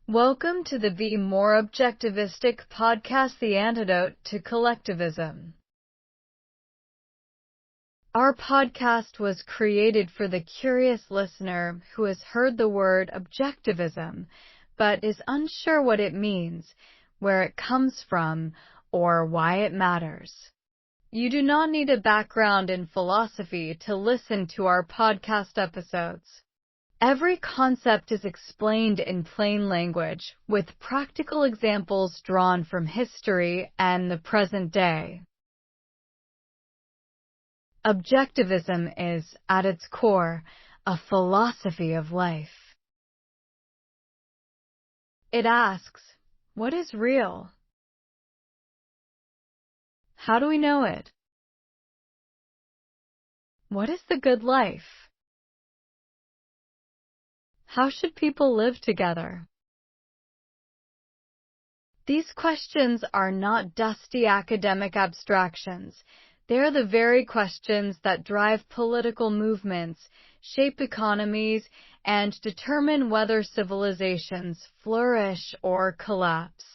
Welcome to the Be More Objectivistic podcast, the antidote to collectivism. Our podcast was created for the curious listener who has heard the word objectivism, but is unsure what it means, where it comes from, or why it matters. You do not need a background in philosophy to listen to our podcast episodes. Every concept is explained in plain language, with practical examples drawn from history and the present day. Objectivism is, at its core, a philosophy of life. It asks, what is real? How do we know it? What is the good life? How should people live together? These questions are not dusty academic abstractions. They are the very questions that drive political movements, shape economies, and determine whether civilizations flourish or collapse.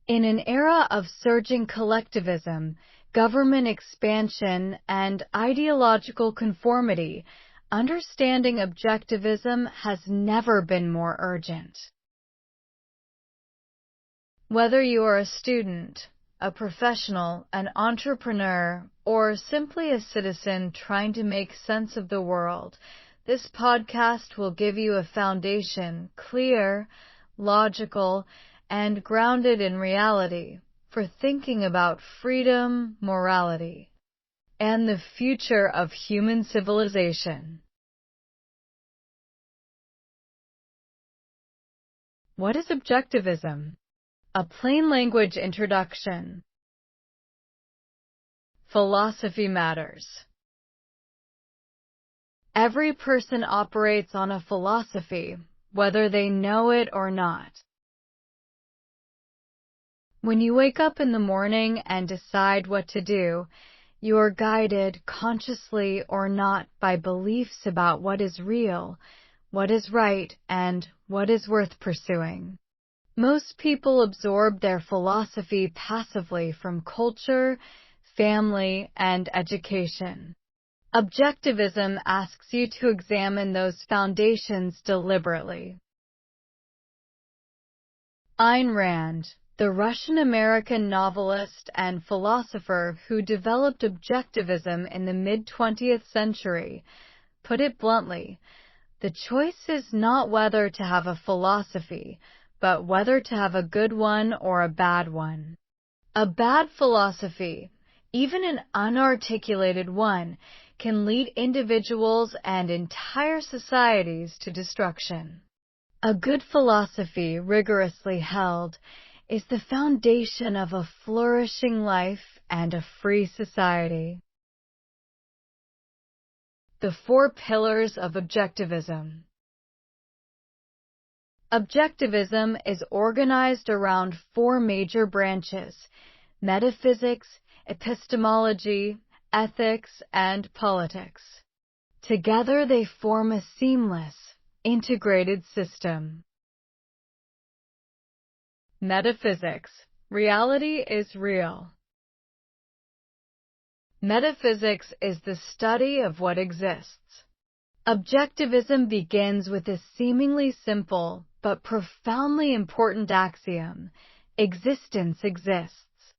In an era of surging collectivism, government expansion, and ideological conformity, understanding objectivism has never been more urgent. Whether you are a student, a professional, an entrepreneur, or simply a citizen trying to make sense of the world, this podcast will give you a foundation, clear, logical, and grounded in reality, for thinking about freedom, morality, and the future of human civilization. What is objectivism? A plain language introduction. Philosophy matters. Every person operates on a philosophy, whether they know it or not. When you wake up in the morning and decide what to do, you are guided, consciously or not, by beliefs about what is real, what is right, and what is worth pursuing. Most people absorb their philosophy passively from culture, family, and education. Objectivism asks you to examine those foundations deliberately. Ayn Rand, the Russian-American novelist and philosopher who developed objectivism in the mid-20th century, put it bluntly, the choice is not whether to have a philosophy, but whether to have a good one or a bad one. A bad philosophy, even an unarticulated one, can lead individuals and entire societies to destruction. A good philosophy, rigorously held, is the foundation of a flourishing life and a free society. The 4 pillars of objectivism. Objectivism is organized around 4 major branches: metaphysics, epistemology, ethics, and politics. Together they form a seamless, integrated system. Metaphysics. Reality is real. Metaphysics is the study of what exists. Objectivism begins with a seemingly simple but profoundly important axiom: existence exists.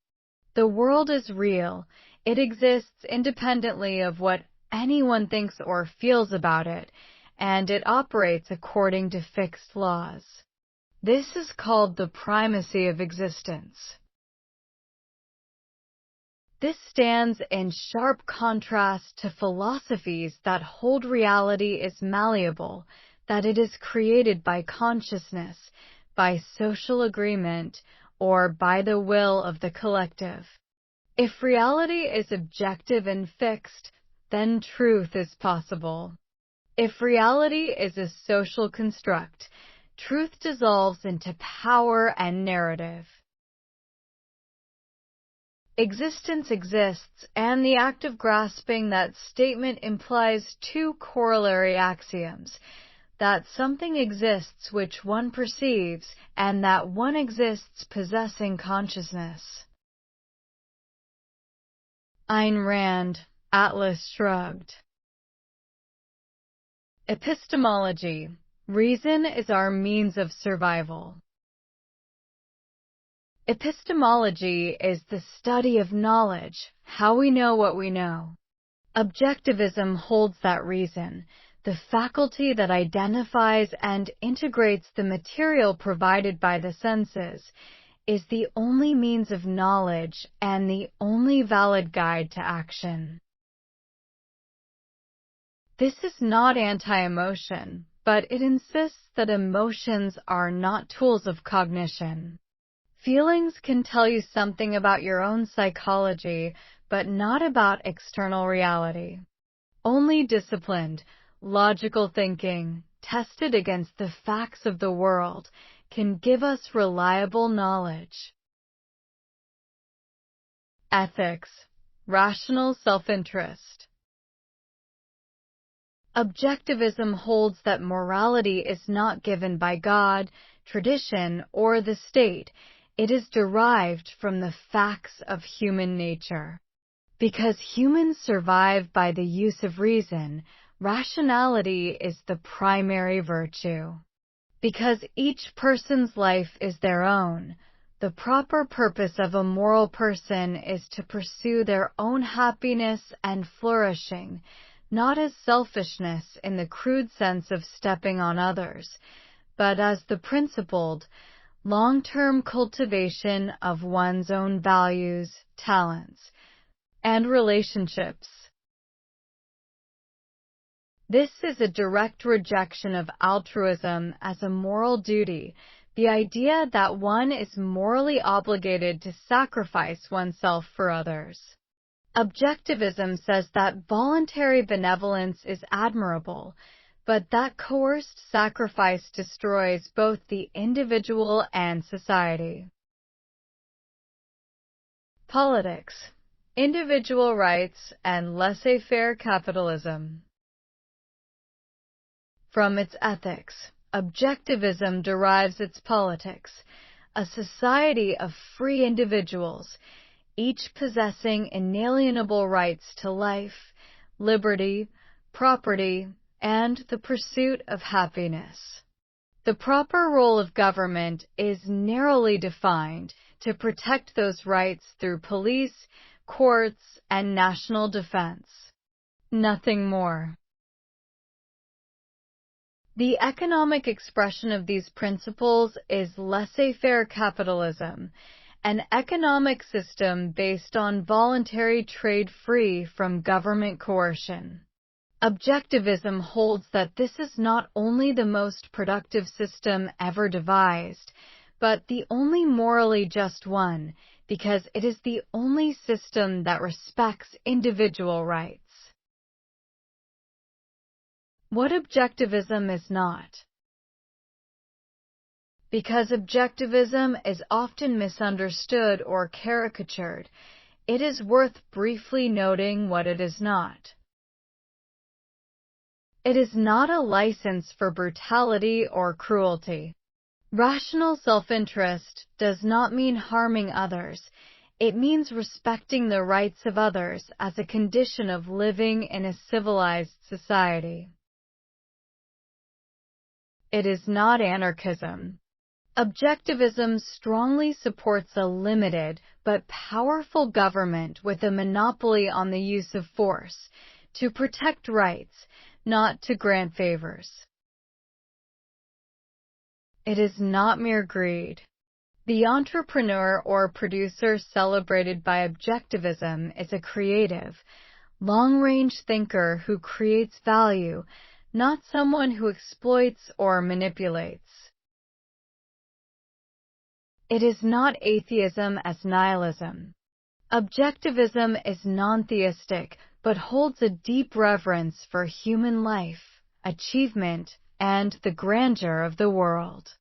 The world is real. It exists independently of what anyone thinks or feels about it, and it operates according to fixed laws. This is called the primacy of existence. This stands in sharp contrast to philosophies that hold reality is malleable, that it is created by consciousness, by social agreement, or by the will of the collective. If reality is objective and fixed, then truth is possible. If reality is a social construct, truth dissolves into power and narrative. Existence exists, and the act of grasping that statement implies 2 corollary axioms: that something exists which one perceives, and that one exists possessing consciousness. Ayn Rand, Atlas Shrugged. Epistemology. Reason is our means of survival. Epistemology is the study of knowledge, how we know what we know. Objectivism holds that reason, the faculty that identifies and integrates the material provided by the senses, is the only means of knowledge and the only valid guide to action. This is not anti-emotion, but it insists that emotions are not tools of cognition. Feelings can tell you something about your own psychology, but not about external reality. Only disciplined, logical thinking, tested against the facts of the world, can give us reliable knowledge. Ethics. Rational self-interest. Objectivism holds that morality is not given by God, tradition, or the state. It is derived from the facts of human nature. Because humans survive by the use of reason, rationality is the primary virtue. Because each person's life is their own, the proper purpose of a moral person is to pursue their own happiness and flourishing, not as selfishness in the crude sense of stepping on others, but as the principled, long-term cultivation of one's own values, talents, and relationships. This is a direct rejection of altruism as a moral duty, the idea that one is morally obligated to sacrifice oneself for others. Objectivism says that voluntary benevolence is admirable, but that coerced sacrifice destroys both the individual and society. Politics. Individual rights and laissez-faire capitalism. From its ethics, objectivism derives its politics, a society of free individuals, each possessing inalienable rights to life, liberty, property, and the pursuit of happiness. The proper role of government is narrowly defined to protect those rights through police, courts, and national defense. Nothing more. The economic expression of these principles is laissez-faire capitalism, an economic system based on voluntary trade free from government coercion. Objectivism holds that this is not only the most productive system ever devised, but the only morally just one, because it is the only system that respects individual rights. What objectivism is not. Because objectivism is often misunderstood or caricatured, it is worth briefly noting what it is not. It is not a license for brutality or cruelty. Rational self-interest does not mean harming others. It means respecting the rights of others as a condition of living in a civilized society. It is not anarchism. Objectivism strongly supports a limited but powerful government with a monopoly on the use of force to protect rights, not to grant favors. It is not mere greed. The entrepreneur or producer celebrated by objectivism is a creative, long-range thinker who creates value, not someone who exploits or manipulates. It is not atheism as nihilism. Objectivism is non-theistic, but holds a deep reverence for human life, achievement, and the grandeur of the world.